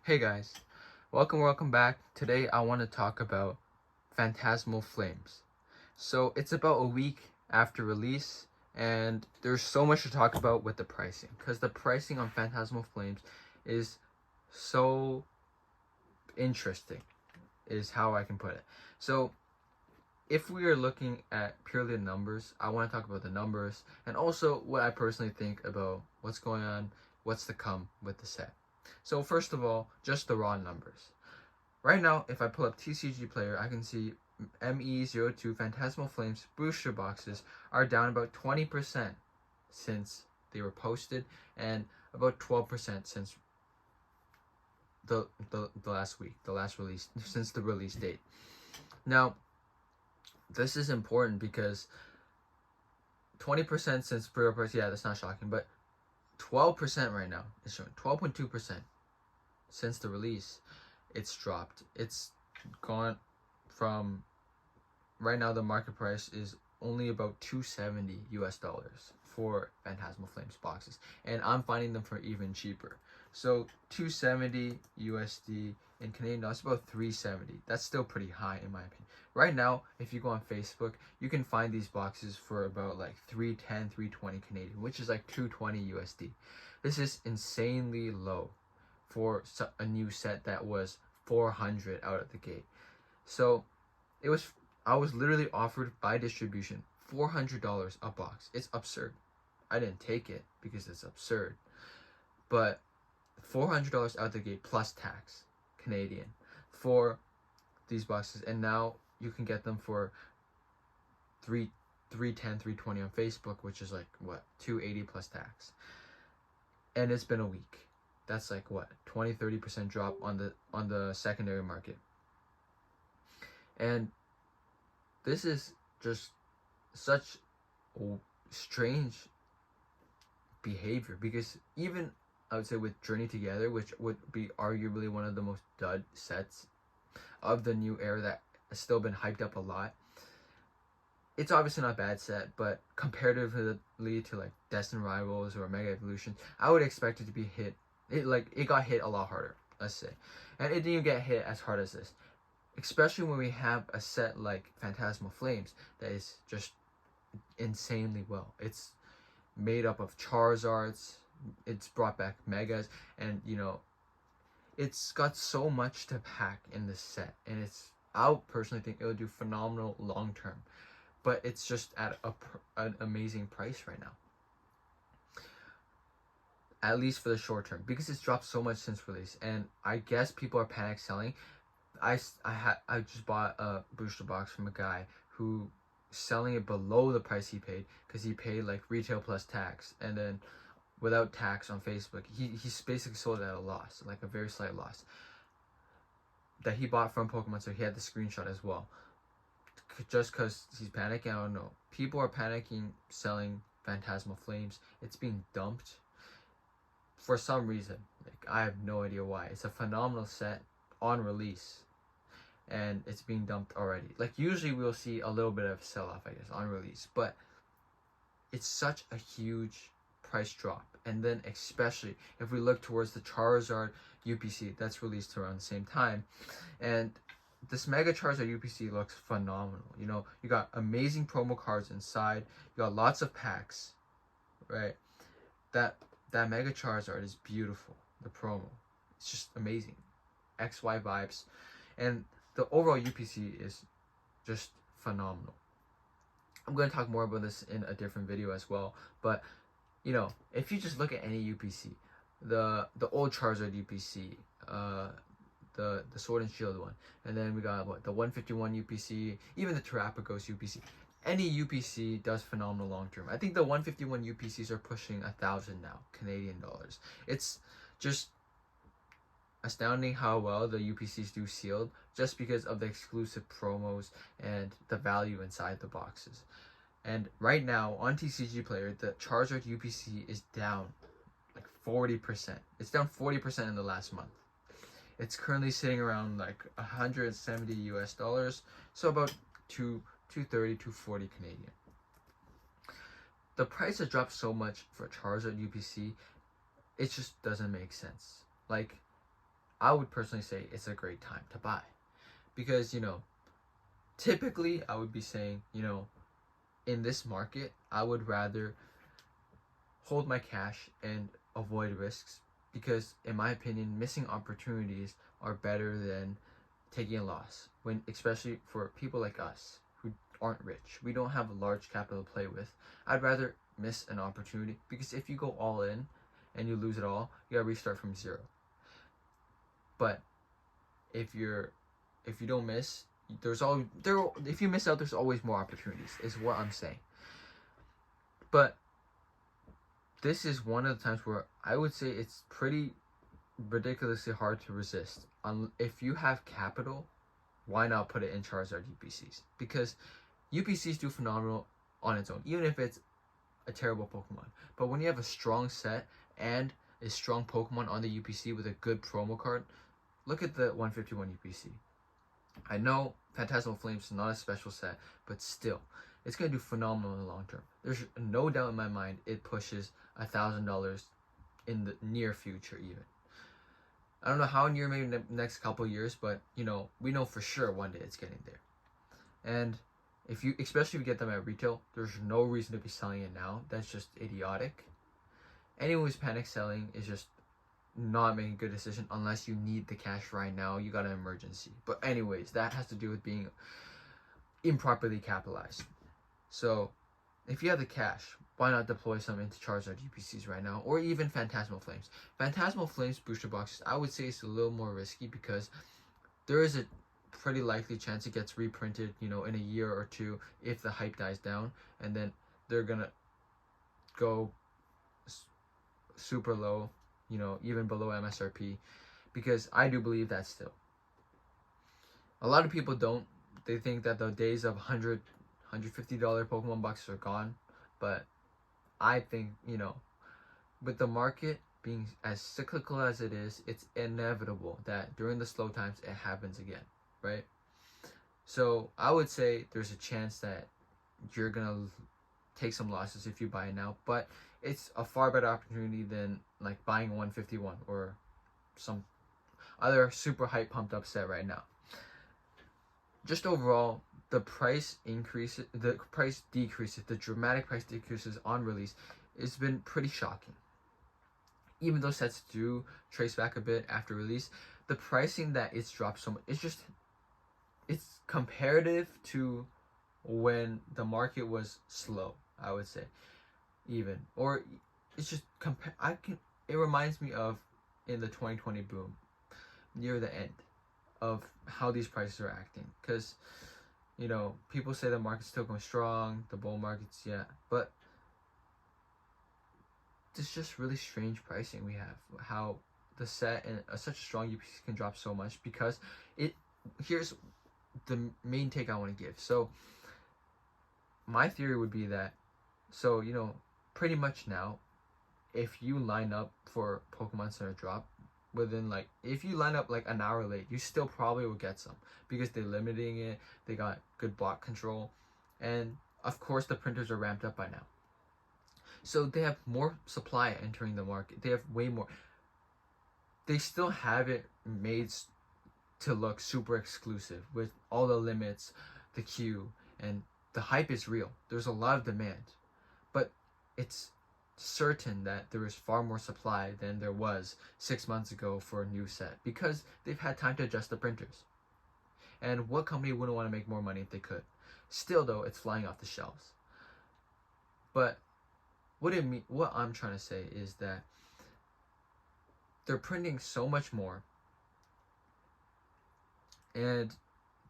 Hey guys, welcome back. Today I want to talk about Phantasmal Flames. So it's about a week after release, and there's so much to talk about with the pricing, because the pricing on Phantasmal Flames is so interesting, is how I can put it. So if we are looking at purely the numbers, I want to talk about the numbers and also what I personally think about what's going on, what's to come with the set. So first of all, just the raw numbers. Right now, if I pull up TCG Player, I can see ME02 Phantasmal Flames booster boxes are down about 20% since they were posted, and about 12% since the last week, the last release, since the release date. Now, this is important because 20% since pre-order price, yeah, that's not shocking, but 12% right now is showing 12.2% since the release. It's dropped. It's gone from, right now the market price is only about $270 for Phantasmal Flames boxes, and I'm finding them for even cheaper. So $270 USD in Canadian dollars, about $370. That's still pretty high in my opinion. Right now, if you go on Facebook, you can find these boxes for about like $310, $320 Canadian, which is like $220 USD. This is insanely low for a new set that was $400 out of the gate. So I was literally offered by distribution $400 a box. It's absurd. I didn't take it because it's absurd, but $400 out the gate plus tax Canadian for these boxes, and now you can get them for $310, $320 on Facebook, which is like what, $280 plus tax. And it's been a week. That's like what, 20-30% drop on the secondary market. And this is just such strange behavior, because even I would say with Journey Together, which would be arguably one of the most dud sets of the new era that has still been hyped up a lot, it's obviously not a bad set, but comparatively to like Destined Rivals or Mega Evolution, I would expect it to be hit. It got hit a lot harder, let's say, and it didn't get hit as hard as this. Especially when we have a set like Phantasmal Flames that is just insanely well. It's made up of Charizards, it's brought back Megas, and it's got so much to pack in this set, and I personally think it will do phenomenal long term, but it's just at an amazing price right now, at least for the short term, because it's dropped so much since release, and I guess people are panic selling. I just bought a booster box from a guy who selling it below the price he paid, because he paid like retail plus tax, and then without tax on Facebook, he's basically sold it at a loss, like a very slight loss, that he bought from Pokemon. So he had the screenshot as well, just because he's panicking. I don't know, people are panicking selling Phantasmal Flames. It's being dumped for some reason, like I have no idea why. It's a phenomenal set on release, and it's being dumped already. Like usually we'll see a little bit of sell-off, I guess, on release, but it's such a huge price drop. And then especially if we look towards the Charizard UPC that's released around the same time, and this Mega Charizard UPC looks phenomenal. You got amazing promo cards inside, you got lots of packs, right? That Mega Charizard is beautiful. The promo, it's just amazing, XY vibes, and the overall UPC is just phenomenal. I'm going to talk more about this in a different video as well, but if you just look at any UPC, the old Charizard UPC, the Sword and Shield one, and then we got the 151 UPC, even the Terrapagos UPC. Any UPC does phenomenal long term. I think the 151 UPCs are pushing 1,000 now, Canadian dollars. It's just astounding how well the UPCs do sealed, just because of the exclusive promos and the value inside the boxes. And right now on TCG Player, the Charizard UPC is down like 40%. It's down 40% in the last month. It's currently sitting around like $170, so about 230, 240 Canadian. The price has dropped so much for Charizard UPC, it just doesn't make sense. Like, I would personally say it's a great time to buy. Because, typically I would be saying, in this market, I would rather hold my cash and avoid risks, because in my opinion, missing opportunities are better than taking a loss, when especially for people like us who aren't rich. We don't have a large capital to play with. I'd rather miss an opportunity, because if you go all in and you lose it all, you gotta restart from zero. But if you don't miss, if you miss out, there's always more opportunities, is what I'm saying. But this is one of the times where I would say it's pretty ridiculously hard to resist. If you have capital, why not put it in Charizard UPCs? Because UPCs do phenomenal on its own, even if it's a terrible Pokemon. But when you have a strong set and a strong Pokemon on the UPC with a good promo card, look at the 151 UPC. I know Phantasmal Flames is not a special set, but still, it's going to do phenomenal in the long term. There's no doubt in my mind it pushes $1,000 in the near future even. I don't know how near, maybe the next couple years, but we know for sure one day it's getting there. And especially if you get them at retail, there's no reason to be selling it now. That's just idiotic. Anyone who's panic selling is just not making a good decision unless you need the cash right now. You got an emergency. But anyways, that has to do with being improperly capitalized. So if you have the cash, why not deploy some into Charizard UPCs right now, or even Phantasmal Flames? Phantasmal Flames booster boxes, I would say it's a little more risky, because there is a pretty likely chance it gets reprinted, in a year or two if the hype dies down, and then they're gonna go super low, even below MSRP, because I do believe that still. A lot of people don't. They think that the days of $100, $150 Pokemon boxes are gone, but I think, with the market being as cyclical as it is, it's inevitable that during the slow times it happens again, right? So I would say there's a chance that you're gonna take some losses if you buy it now, but it's a far better opportunity than like buying 151 or some other super hype pumped up set right now. Just overall, the price decreases, the dramatic price decreases on release, it's been pretty shocking. Even though sets do trace back a bit after release, the pricing that it's dropped so much, it's comparative to when the market was slow, I would say, even. Or it's just it reminds me of in the 2020 boom, near the end, of how these prices are acting. Because people say the market's still going strong, the bull market's, but it's just really strange pricing we have. How the set and such a strong UPC can drop so much, because here's the main take I want to give. So my theory would be that, pretty much now, if you line up for Pokemon Center drop, if you line up like an hour late, you still probably will get some, because they're limiting it, they got good block control, and of course the printers are ramped up by now. So they have more supply entering the market. They have way more. They still have it made to look super exclusive with all the limits, the queue, and the hype is real. There's a lot of demand, but it's certain that there is far more supply than there was 6 months ago for a new set, because they've had time to adjust the printers. And what company wouldn't want to make more money if they could? Still though, it's flying off the shelves. But what I'm trying to say is that they're printing so much more, and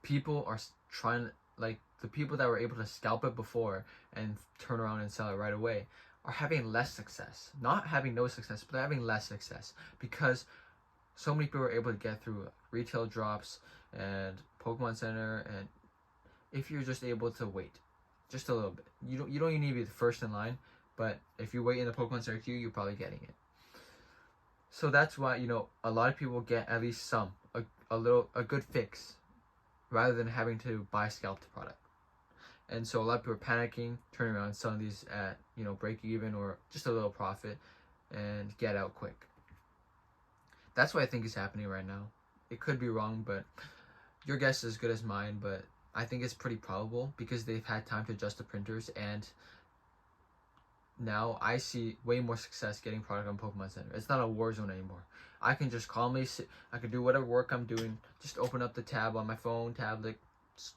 people are trying, like the people that were able to scalp it before and turn around and sell it right away, are having less success. Not having no success, but having less success, because so many people are able to get through retail drops and Pokemon Center. And if you're just able to wait just a little bit, you don't even need to be the first in line, but if you wait in the Pokemon Center queue, you're probably getting it. So that's why a lot of people get at least a good fix, rather than having to buy scalped product. And so a lot of people are panicking, turning around and selling these at break even or just a little profit, and get out quick. That's what I think is happening right now. It could be wrong, but your guess is as good as mine. But I think it's pretty probable because they've had time to adjust the printers, and now I see way more success getting product on Pokemon Center. It's not a war zone anymore. I can just calmly sit, I can do whatever work I'm doing, just open up the tab on my phone, tablet,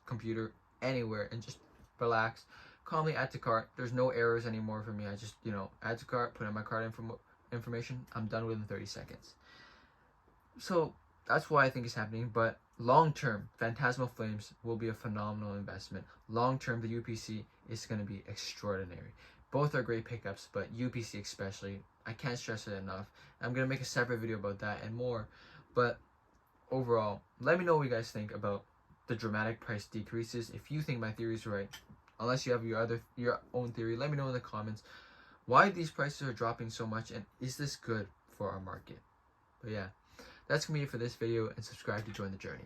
computer, anywhere, and just relax, calmly add to cart. There's no errors anymore for me. I just, add to cart, put in my cart information. I'm done within 30 seconds. So that's why I think it's happening. But long term, Phantasmal Flames will be a phenomenal investment. Long term, the UPC is going to be extraordinary. Both are great pickups, but UPC especially, I can't stress it enough. I'm going to make a separate video about that and more. But overall, let me know what you guys think about the dramatic price decreases. If you think my theory is right, unless you have your own theory, let me know in the comments why these prices are dropping so much, and is this good for our market? But yeah, that's going to be it for this video, and subscribe to join the journey.